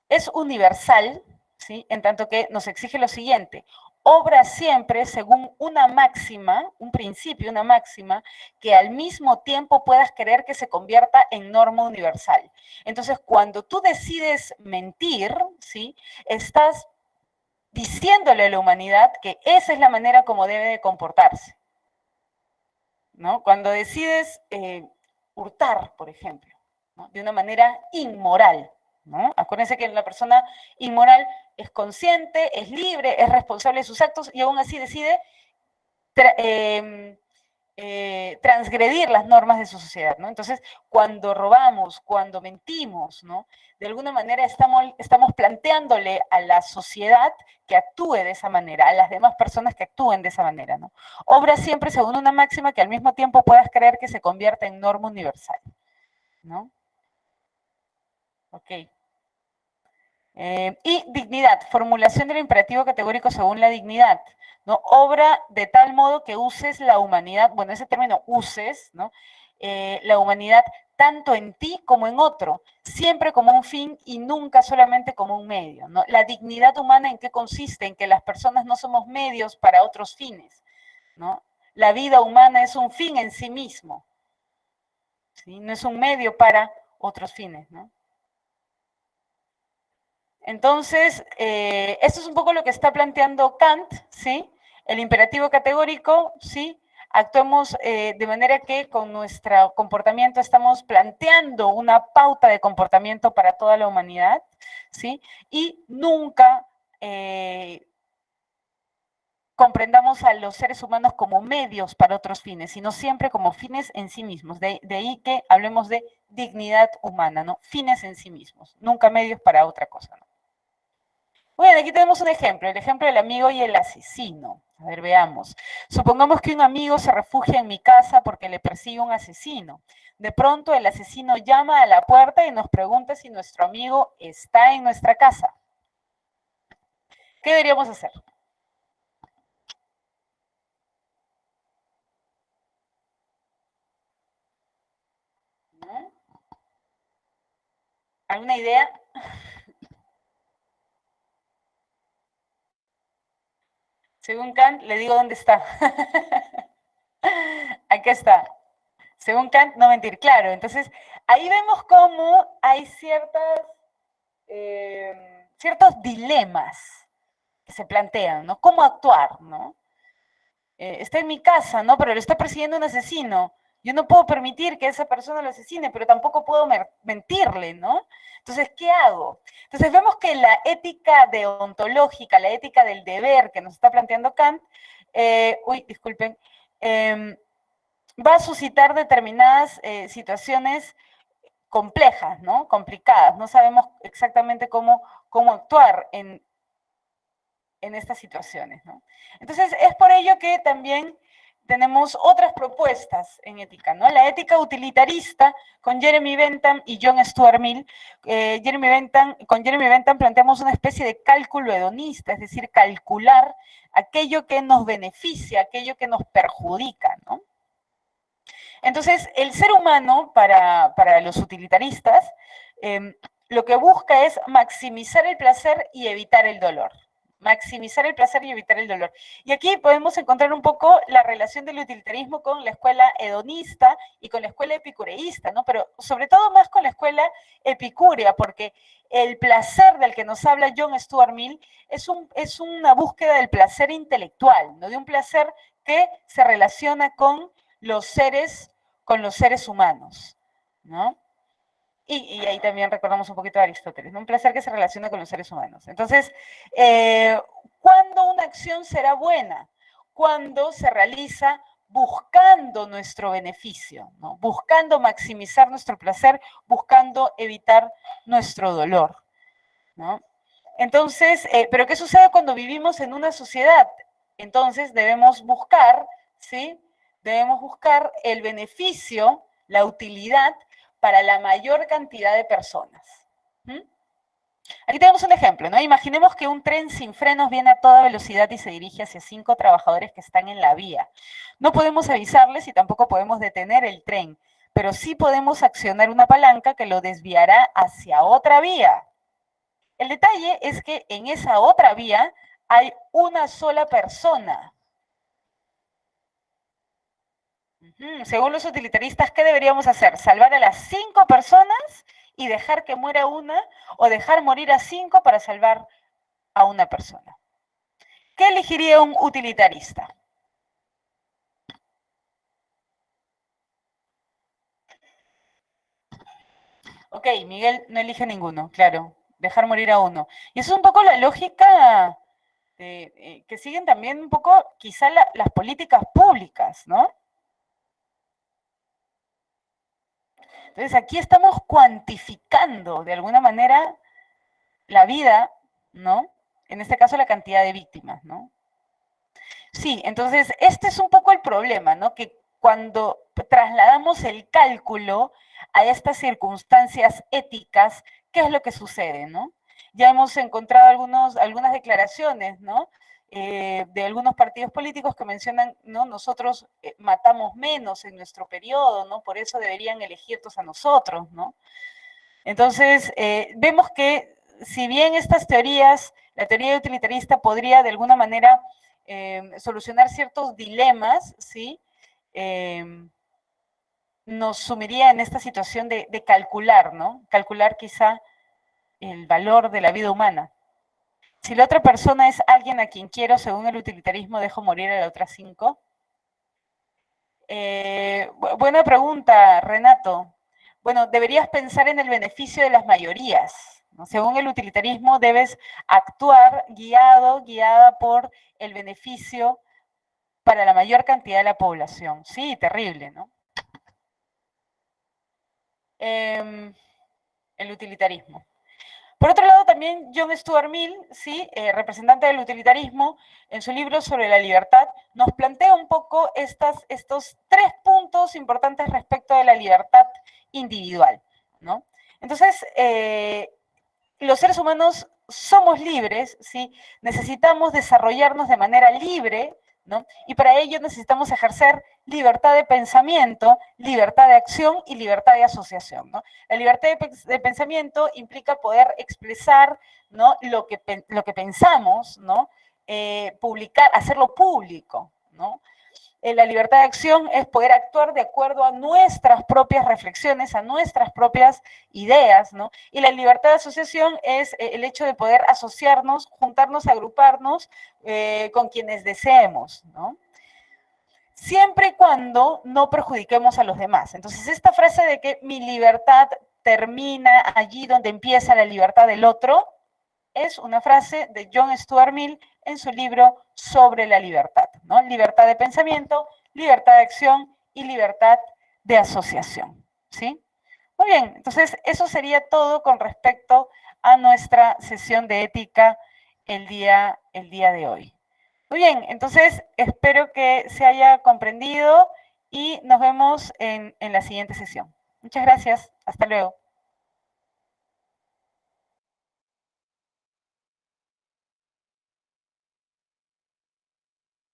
Es universal, ¿sí? En tanto que nos exige lo siguiente: obra siempre según una máxima, un principio, una máxima, que al mismo tiempo puedas querer que se convierta en norma universal. Entonces, cuando tú decides mentir, ¿sí? Estás diciéndole a la humanidad que esa es la manera como debe de comportarse, ¿no? Cuando decides hurtar, por ejemplo, ¿no? De una manera inmoral, ¿no? Acuérdense que la persona inmoral es consciente, es libre, es responsable de sus actos y aún así decide transgredir las normas de su sociedad, ¿no? Entonces, cuando robamos, cuando mentimos, ¿no? De alguna manera estamos planteándole a la sociedad que actúe de esa manera, a las demás personas que actúen de esa manera, ¿no? Obra siempre según una máxima que al mismo tiempo puedas creer que se convierta en norma universal, ¿no? Ok. Y dignidad, formulación del imperativo categórico según la dignidad, ¿no? Obra de tal modo que uses la humanidad, bueno, ese término uses, ¿no? La humanidad tanto en ti como en otro, siempre como un fin y nunca solamente como un medio, ¿no? La dignidad humana, ¿en qué consiste? En que las personas no somos medios para otros fines, ¿no? La vida humana es un fin en sí mismo, ¿sí? No es un medio para otros fines, ¿no? Entonces, esto es un poco lo que está planteando Kant, ¿sí? El imperativo categórico, ¿sí? Actuemos de manera que con nuestro comportamiento estamos planteando una pauta de comportamiento para toda la humanidad, ¿sí? Y nunca comprendamos a los seres humanos como medios para otros fines, sino siempre como fines en sí mismos. De ahí que hablemos de dignidad humana, ¿no? Fines en sí mismos, nunca medios para otra cosa, ¿no? Bueno, aquí tenemos un ejemplo, el ejemplo del amigo y el asesino. A ver, veamos. Supongamos que un amigo se refugia en mi casa porque le persigue un asesino. De pronto el asesino llama a la puerta y nos pregunta si nuestro amigo está en nuestra casa. ¿Qué deberíamos hacer? ¿No? ¿Alguna idea? Según Kant, le digo dónde está. Aquí está. Según Kant, no mentir. Claro, entonces ahí vemos cómo hay ciertos dilemas que se plantean, ¿no? ¿Cómo actuar, no? Está en mi casa, ¿no? Pero lo está persiguiendo un asesino. Yo no puedo permitir que esa persona lo asesine, pero tampoco puedo mentirle, ¿no? Entonces, ¿qué hago? Entonces, vemos que la ética deontológica, la ética del deber que nos está planteando Kant, disculpen, va a suscitar determinadas situaciones complejas, ¿no? Complicadas. No sabemos exactamente cómo actuar en estas situaciones, ¿no? Entonces, es por ello que también tenemos otras propuestas en ética, ¿no? La ética utilitarista con Jeremy Bentham y John Stuart Mill. Con Jeremy Bentham planteamos una especie de cálculo hedonista, es decir, calcular aquello que nos beneficia, aquello que nos perjudica, ¿no? Entonces, el ser humano, para los utilitaristas, lo que busca es maximizar el placer y evitar el dolor. Maximizar el placer y evitar el dolor. Y aquí podemos encontrar un poco la relación del utilitarismo con la escuela hedonista y con la escuela epicureísta, ¿no? Pero sobre todo más con la escuela epicúrea, porque el placer del que nos habla John Stuart Mill es una búsqueda del placer intelectual, ¿no? De un placer que se relaciona con los seres humanos, ¿no? Y ahí también recordamos un poquito a Aristóteles, ¿no? Un placer que se relaciona con los seres humanos. Entonces, ¿cuándo una acción será buena? Cuando se realiza buscando nuestro beneficio, ¿no? Buscando maximizar nuestro placer, buscando evitar nuestro dolor, ¿no? Entonces, ¿pero qué sucede cuando vivimos en una sociedad? Entonces debemos buscar, ¿sí? Debemos buscar el beneficio, la utilidad para la mayor cantidad de personas. ¿Mm? Aquí tenemos un ejemplo, ¿no? Imaginemos que un tren sin frenos viene a toda velocidad y se dirige hacia 5 trabajadores que están en la vía. No podemos avisarles y tampoco podemos detener el tren, pero sí podemos accionar una palanca que lo desviará hacia otra vía. El detalle es que en esa otra vía hay una sola persona. Según los utilitaristas, ¿qué deberíamos hacer? ¿Salvar a las 5 personas y dejar que muera una, o dejar morir a 5 para salvar a una persona? ¿Qué elegiría un utilitarista? Ok, Miguel no elige ninguno, claro, dejar morir a uno. Y eso es un poco la lógica que siguen también un poco quizá las políticas públicas, ¿no? Entonces aquí estamos cuantificando de alguna manera la vida, ¿no? En este caso la cantidad de víctimas, ¿no? Sí, entonces este es un poco el problema, ¿no? Que cuando trasladamos el cálculo a estas circunstancias éticas, ¿qué es lo que sucede, no? Ya hemos encontrado algunas declaraciones, ¿no? de algunos partidos políticos que mencionan, ¿no? Nosotros matamos menos en nuestro periodo, ¿no? Por eso deberían elegirnos a nosotros, ¿no? Entonces, vemos que si bien estas teorías, la teoría utilitarista podría de alguna manera solucionar ciertos dilemas, ¿sí? Nos sumiría en esta situación de calcular, ¿no? Calcular quizá el valor de la vida humana. Si la otra persona es alguien a quien quiero, según el utilitarismo, dejo morir a la otra 5. Buena pregunta, Renato. Bueno, deberías pensar en el beneficio de las mayorías, ¿no? Según el utilitarismo, debes actuar guiada por el beneficio para la mayor cantidad de la población. Sí, terrible, ¿no? El utilitarismo. Por otro lado, también John Stuart Mill, ¿sí? Representante del utilitarismo, en su libro sobre la libertad, nos plantea un poco estos 3 puntos importantes respecto de la libertad individual, ¿no? Entonces, los seres humanos somos libres, ¿sí? Necesitamos desarrollarnos de manera libre, ¿no? Y para ello necesitamos ejercer libertad de pensamiento, libertad de acción y libertad de asociación, ¿no? La libertad de pensamiento implica poder expresar, ¿no? lo que pensamos, ¿no? Publicar, hacerlo público, ¿no? La libertad de acción es poder actuar de acuerdo a nuestras propias reflexiones, a nuestras propias ideas, ¿no? Y la libertad de asociación es el hecho de poder asociarnos, juntarnos, agruparnos con quienes deseemos, ¿no? Siempre y cuando no perjudiquemos a los demás. Entonces, esta frase de que mi libertad termina allí donde empieza la libertad del otro, es una frase de John Stuart Mill en su libro sobre la libertad, ¿no? Libertad de pensamiento, libertad de acción y libertad de asociación, ¿sí? Muy bien, entonces eso sería todo con respecto a nuestra sesión de ética el día de hoy. Muy bien, entonces espero que se haya comprendido y nos vemos en la siguiente sesión. Muchas gracias, hasta luego.